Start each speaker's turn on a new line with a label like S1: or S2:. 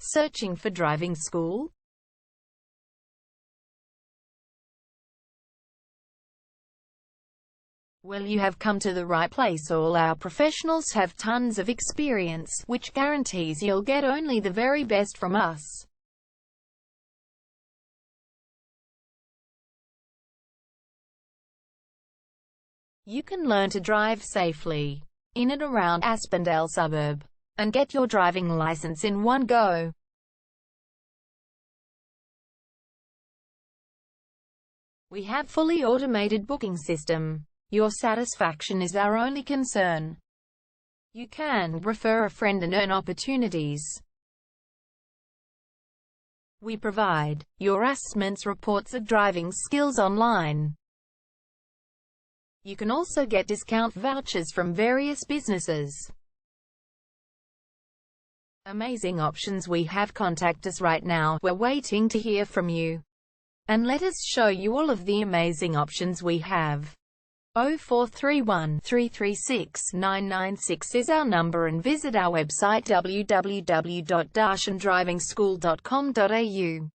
S1: Searching for driving school? Well, you have come to the right place. All our professionals have tons of experience, which guarantees you'll get only the very best from us. You can learn to drive safely in and around Aspendale suburb and get your driving license in one go. We have fully automated booking system. Your satisfaction is our only concern. You can refer a friend and earn opportunities. We provide your assessments reports of driving skills online. You can also get discount vouchers from various businesses. Amazing options we have. Contact us right now. We're waiting to hear from you. And let us show you all of the amazing options we have. 0431 336 996 is our number, and visit our website www.darshandrivingschool.com.au.